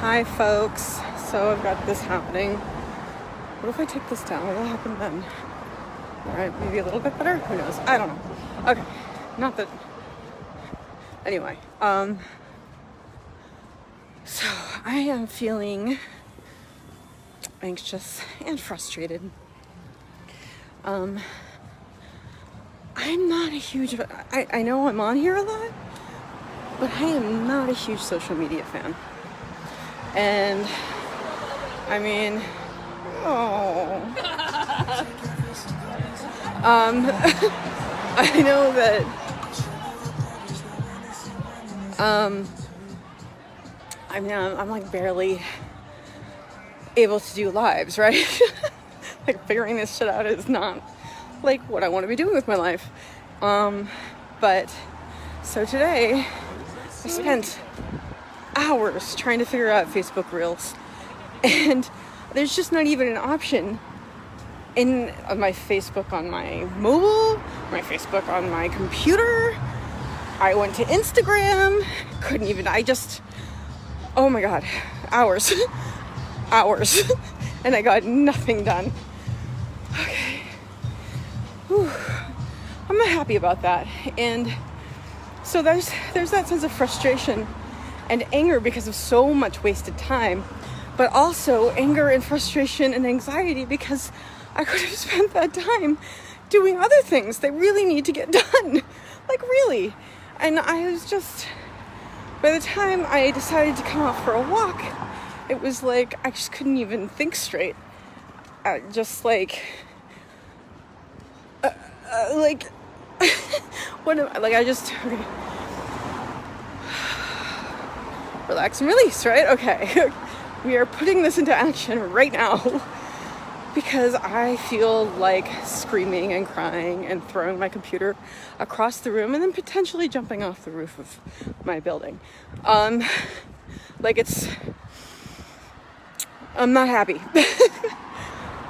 Hi folks, so I've got this happening. What if I take this down? What'll happen then? Alright, maybe a little bit better? Who knows? I don't know. Okay, not that... Anyway, so I am feeling anxious and frustrated. I'm not a huge... I know I'm on here a lot, but I am not a huge social media fan. And I mean, I know that I'm like barely able to do lives, right? Like figuring this shit out is not like what I want to be doing with my life. But so today I spent hours trying to figure out Facebook Reels, and there's just not even an option in my Facebook on my mobile, my Facebook on my computer. I went to Instagram, couldn't even, oh my god, hours, and I got nothing done. Okay, whew. I'm not happy about that, and so there's that sense of frustration and anger because of so much wasted time, but also anger and frustration and anxiety because I could have spent that time doing other things that really need to get done, like really. And I was just, by the time I decided to come out for a walk, it was like I just couldn't even think straight. Just like what am I, like I just, okay. Relax and release, right? Okay. We are putting this into action right now because I feel like screaming and crying and throwing my computer across the room and then potentially jumping off the roof of my building. Like I'm not happy.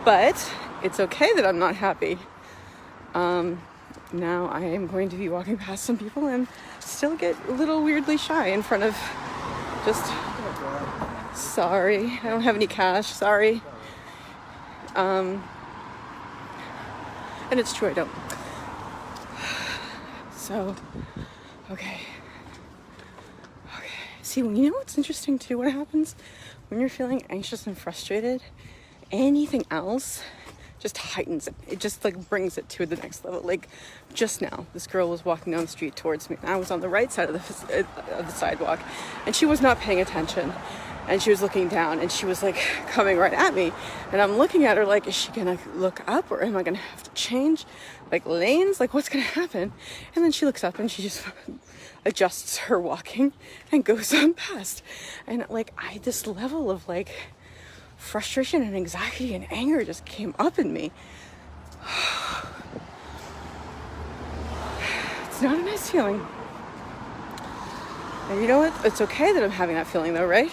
But it's okay that I'm not happy. Now I am going to be walking past some people and still get a little weirdly shy in front of sorry, I don't have any cash, sorry. And it's true, I don't. So, okay. See, you know what's interesting too? What happens when you're feeling anxious and frustrated? Anything else just heightens it. It just like brings it to the next level. Like just now, this girl was walking down the street towards me, and I was on the right side of the sidewalk, and she was not paying attention, and she was looking down, and she was like coming right at me, and I'm looking at her like, is she gonna look up, or am I gonna have to change like lanes? Like what's gonna happen? And then she looks up and she just adjusts her walking and goes on past, and like this level of like frustration and anxiety and anger just came up in me. It's not a nice feeling. And you know what? It's okay that I'm having that feeling though, right?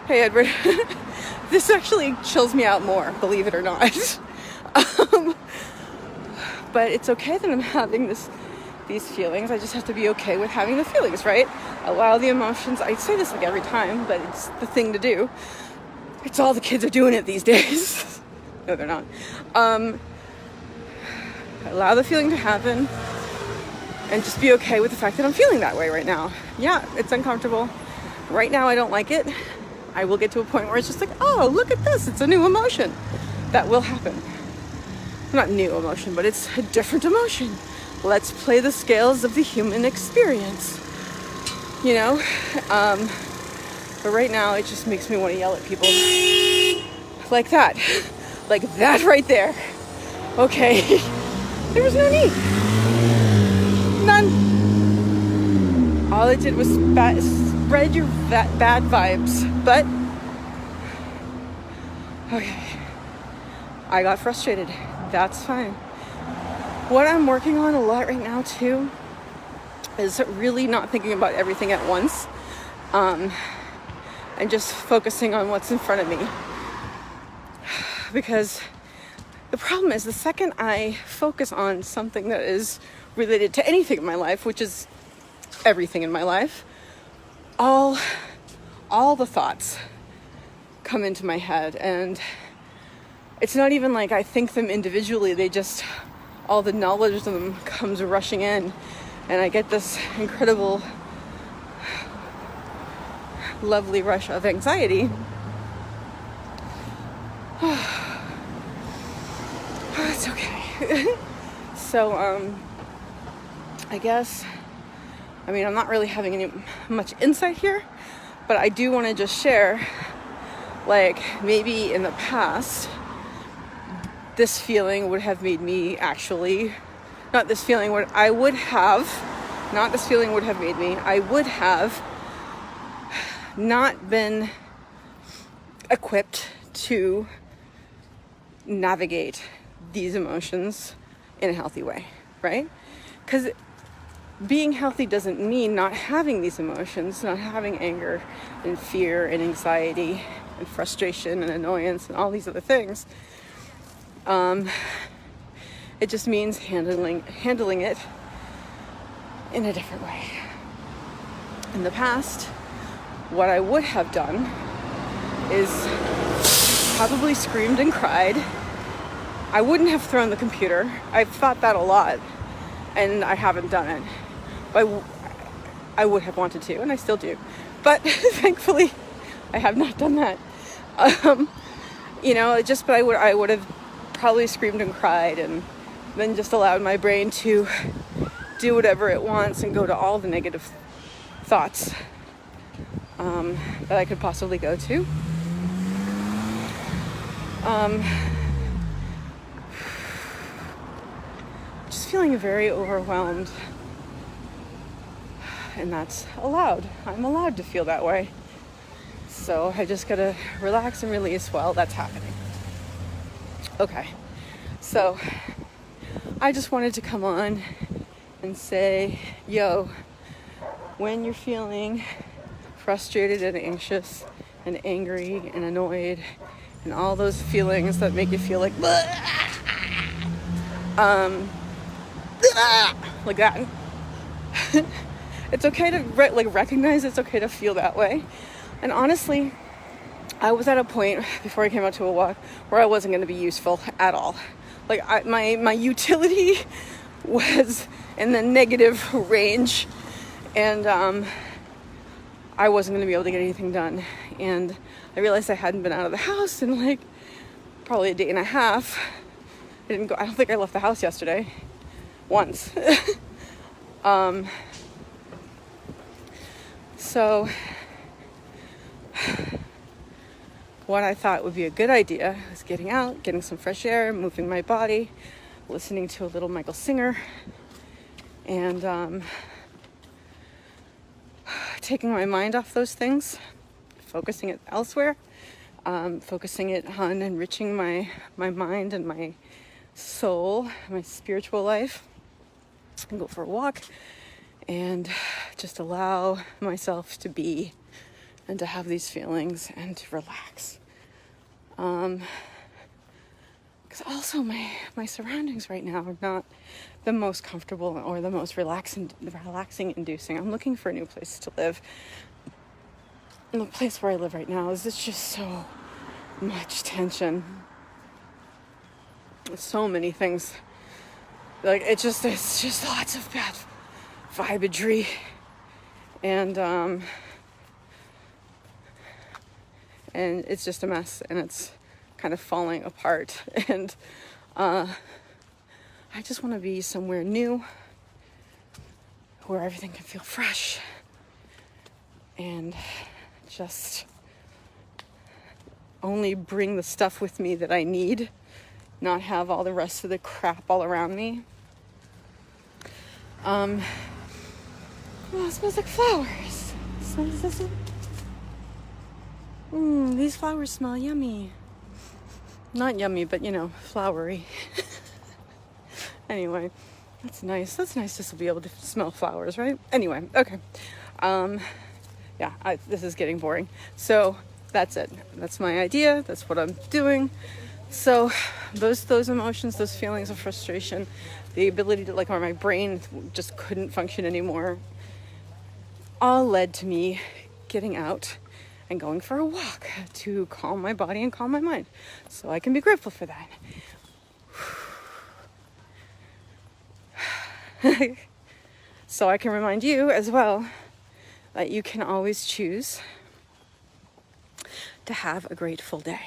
Hey Edward, this actually chills me out more, believe it or not. But it's okay that I'm having these feelings. I just have to be okay with having the feelings, right? Allow the emotions. I say this like every time, but it's the thing to do. It's all the kids are doing it these days. No, they're not. Allow the feeling to happen and just be okay with the fact that I'm feeling that way right now. Yeah, it's uncomfortable. Right now I don't like it. I will get to a point where it's just like, oh, look at this. It's a new emotion. That will happen. Not new emotion, but it's a different emotion. Let's play the scales of the human experience, you know? But right now it just makes me want to yell at people like that right there. Okay. There was no need. None. All it did was spread your bad vibes. But okay, I got frustrated. That's fine. What I'm working on a lot right now too is really not thinking about everything at once, and just focusing on what's in front of me. Because the problem is the second I focus on something that is related to anything in my life, which is everything in my life, all the thoughts come into my head, and it's not even like I think them individually. They just, all the knowledge of them comes rushing in, and I get this incredible, lovely rush of anxiety. It's okay. So, I guess, I mean, I'm not really having any much insight here, but I do want to just share, like, maybe in the past, this feeling would have made me actually, not this feeling would, I would have, not this feeling would have made me, I would have not been equipped to navigate these emotions in a healthy way, right? Because being healthy doesn't mean not having these emotions, not having anger and fear and anxiety and frustration and annoyance and all these other things. It just means handling it in a different way. In the past, what I would have done is probably screamed and cried. I wouldn't have thrown the computer. I've thought that a lot, and I haven't done it. But I would have wanted to, and I still do. But thankfully, I have not done that. But I would have probably screamed and cried, and then just allowed my brain to do whatever it wants and go to all the negative thoughts that I could possibly go to. Just feeling very overwhelmed, and that's allowed. I'm allowed to feel that way. So I just gotta relax and release while that's happening. Okay, so I just wanted to come on and say, yo, when you're feeling frustrated and anxious and angry and annoyed and all those feelings that make you feel like like that, it's okay to recognize it's okay to feel that way. And honestly, I was at a point before I came out to a walk where I wasn't going to be useful at all. Like my utility was in the negative range, and I wasn't going to be able to get anything done. And I realized I hadn't been out of the house in like probably a day and a half. I don't think I left the house yesterday once. So what I thought would be a good idea is getting out, getting some fresh air, moving my body, listening to a little Michael Singer, and taking my mind off those things, focusing it elsewhere, focusing it on enriching my mind and my soul, my spiritual life, and go for a walk and just allow myself to be and to have these feelings and to relax. Because also my surroundings right now are not the most comfortable or the most relaxing inducing. I'm looking for a new place to live. And the place where I live right now is just so much tension. So many things. Like it's just lots of bad vibagery. And it's just a mess, and it's kind of falling apart. And I just want to be somewhere new where everything can feel fresh and just only bring the stuff with me that I need, not have all the rest of the crap all around me. Oh, it smells like flowers. These flowers smell yummy. Not yummy, but flowery. Anyway, that's nice. That's nice just to be able to smell flowers, right? Anyway, okay. This is getting boring. So that's it. That's my idea. That's what I'm doing. So those emotions, those feelings of frustration, the ability to or my brain just couldn't function anymore, all led to me getting out and going for a walk to calm my body and calm my mind. So I can be grateful for that. So I can remind you as well that you can always choose to have a grateful day.